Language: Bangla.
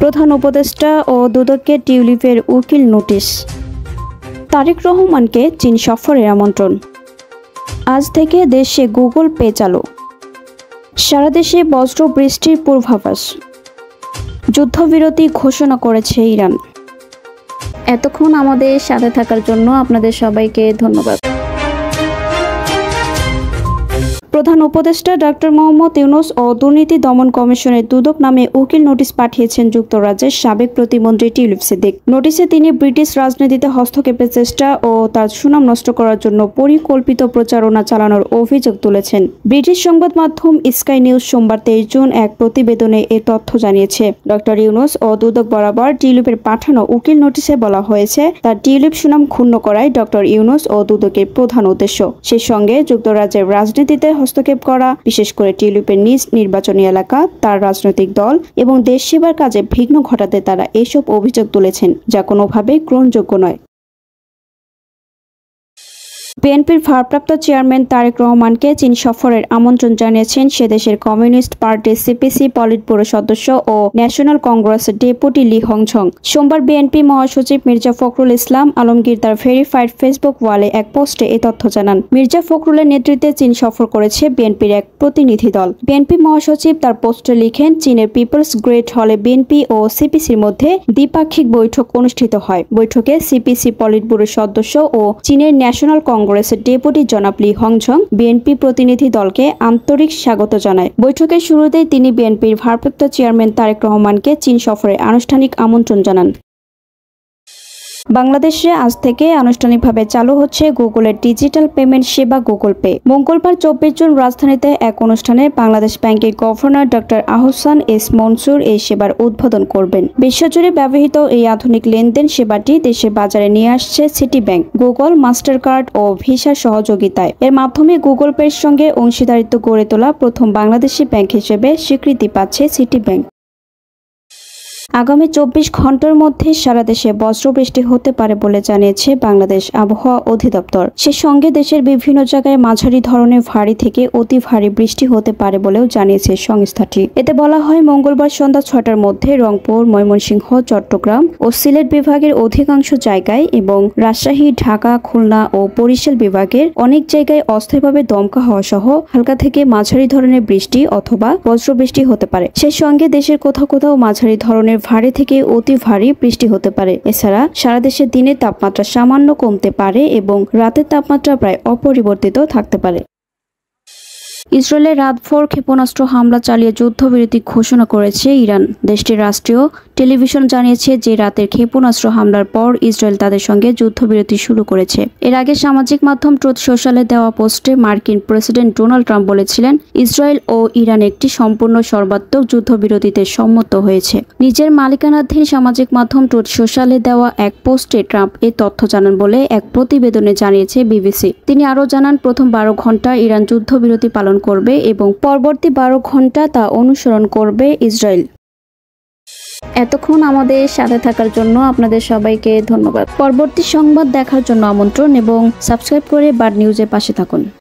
প্রধান উপদেষ্টা ও দুদককে টিউলিপের উকিল নোটিশ। তারেক রহমানকে চীন সফরের আমন্ত্রণ। আজ থেকে দেশে গুগল পে চালু। সারা দেশে বজ্র বৃষ্টির পূর্বাভাস। যুদ্ধবিরতি ঘোষণা করেছে ইরান। এতক্ষণ আমাদের সাথে থাকার জন্য আপনাদের সবাইকে ধন্যবাদ। প্রধান উপদেষ্টা ডক্টর মোহাম্মদ ইউনূস ও দুর্নীতি দমন কমিশনের দুদক নামে উকিল নোটিশ পাঠিয়েছেন যুক্তরাজ্যের সাবেক প্রতিমন্ত্রী টিউলিপ সিদ্দিক। নোটিশে তিনি ব্রিটিশ রাজনীতিতে হস্তক্ষেপের চেষ্টা ও তার সুনাম নষ্ট করার জন্য পরিকল্পিত প্রচারণা চালানোর অভিযোগ তুলেছেন। ব্রিটিশ সংবাদ মাধ্যম স্কাই নিউজ সোমবার 23 জুন এক প্রতিবেদনে এ তথ্য জানিয়েছে। ডক্টর ইউনূস ও দুদক বরাবর টিউলিপের পাঠানো উকিল নোটিশে বলা হয়েছে, তার টিউলিপ সুনাম ক্ষুণ্ণ করাই ডক্টর ইউনূস ও দুদকের প্রধান উদ্দেশ্য। সেই সঙ্গে যুক্তরাজ্যের রাজনীতিতে হস্তক্ষেপ করা, বিশেষ করে টিউলিপের নিজ নির্বাচনী এলাকা, তার রাজনৈতিক দল এবং দেশ সেবার কাজে বিঘ্ন ঘটাতে তারা এসব অভিযোগ তুলেছেন, যা কোনোভাবেই গ্রহণযোগ্য নয়। বিএনপির ভারপ্রাপ্ত চেয়ারম্যান তারেক রহমানকে চীন সফরের আমন্ত্রণ জানিয়েছেন সে দেশের communist party CPC polit bureau সদস্য ও ন্যাশনাল কংগ্রেসের ডেপুটি লি হংঝং। সোমবার বিএনপি মহাসচিব মির্জা ফখরুল ইসলাম আলমগীর তার ভেরিফাইড ফেসবুক ওয়ালে এক পোস্টে এ তথ্য জানান। মির্জা ফখরুলের নেতৃত্বে চীন সফর করেছে বিএনপির এক প্রতিনিধি দল। বিএনপি মহাসচিব তার পোস্টে লিখেন, চীনের পিপলস গ্রেট হলে বিএনপি ও সিপিসির মধ্যে দ্বিপাক্ষিক বৈঠক অনুষ্ঠিত হয়। বৈঠকে সিপিসি পলিট ব্যুরো সদস্য ও চীনের ন্যাশনাল কংগ্রেসের ডেপুটি জনাব লি হংঝং বিএনপি প্রতিনিধি দলকে আন্তরিক স্বাগত জানায়। বৈঠকের শুরুতেই তিনি বিএনপির ভারপ্রাপ্ত চেয়ারম্যান তারেক রহমানকে চীন সফরের আনুষ্ঠানিক আমন্ত্রণ জানান। বাংলাদেশে আজ থেকে আনুষ্ঠানিকভাবে চালু হচ্ছে গুগলের ডিজিটাল পেমেন্ট সেবা গুগল পে। মঙ্গলবার 24 জুন রাজধানীতে এক অনুষ্ঠানে বাংলাদেশ ব্যাংকের governor doctor Ahsan S Mansur এই সেবার উদ্বোধন করবেন। বিশ্বজুড়ে ব্যবহৃত এই আধুনিক লেনদেন সেবাটি দেশের বাজারে নিয়ে আসছে City Bank, Google, Mastercard ও ভিসার সহযোগিতায়। এর মাধ্যমে গুগল পের সঙ্গে অংশীদারিত্ব গড়ে তোলা প্রথম বাংলাদেশি ব্যাংক হিসেবে স্বীকৃতি পাচ্ছে সিটি ব্যাংক। আগামী 24 ঘন্টার মধ্যে সারা দেশে বজ্রবৃষ্টি হতে পারে বলে জানিয়েছে বাংলাদেশ আবহাওয়া অধিদপ্তর। সে সঙ্গে দেশের বিভিন্ন জায়গায় মাঝারি ধরনের ভারী থেকে অতি ভারী বৃষ্টি হতে পারে বলেও জানিয়েছে সংস্থাটি। এতে বলা হয়, মঙ্গলবার সন্ধ্যা 6টার মধ্যে রংপুর, ময়মনসিংহ, চট্টগ্রাম ও সিলেট বিভাগের অধিকাংশ জায়গায় এবং রাজশাহী, ঢাকা, খুলনা ও বরিশাল বিভাগের অনেক জায়গায় অস্থায়ীভাবে দমকা হওয়া সহ হালকা থেকে মাঝারি ধরনের বৃষ্টি অথবা বজ্রবৃষ্টি হতে পারে। সে সঙ্গে দেশের কোথাও কোথাও মাঝারি ধরনের ভারী থেকে অতি ভারী বৃষ্টি হতে পারে। এছাড়া সারা দেশে দিনের তাপমাত্রা সামান্য কমতে পারে এবং রাতের তাপমাত্রা প্রায় অপরিবর্তিত থাকতে পারে। ইসরায়েলের রাতভর ক্ষেপণাস্ত্র হামলা চালিয়ে যুদ্ধবিরতি ঘোষণা করেছে ইরান। দেশটির রাষ্ট্রীয় টেলিভিশন জানিয়েছে যে রাতের ক্ষেপণাস্ত্র হামলার পর ইসরায়েল তাদের সঙ্গে যুদ্ধবিরতি শুরু করেছে। এর আগে সামাজিক মাধ্যম ট্রুথ সোশ্যালে দেওয়া পোস্টে মার্কিন প্রেসিডেন্ট ডোনাল্ড ট্রাম্প বলেছিলেন, ইসরায়েল ও ইরান একটি সম্পূর্ণ সর্বাত্মক যুদ্ধবিরতিতে সম্মত হয়েছে। নিজের মালিকানাধীন সামাজিক মাধ্যম ট্রুথ সোশ্যালে দেওয়া এক পোস্টে ট্রাম্প এই তথ্য জানান বলে এক প্রতিবেদনে জানিয়েছে বিবিসি। তিনি আরও জানান, প্রথম 12 ঘন্টা ইরান যুদ্ধবিরতি পালন করবে এবং পরবর্তী 12 ঘন্টা তা অনুসরণ করবে ইসরায়েল। এতক্ষণ আমাদের সাথে থাকার জন্য আপনাদের সবাইকে ধন্যবাদ। পরবর্তী সংবাদ দেখার জন্য আমন্ত্রণ এবং সাবস্ক্রাইব করে বার্ড নিউজের পাশে থাকুন।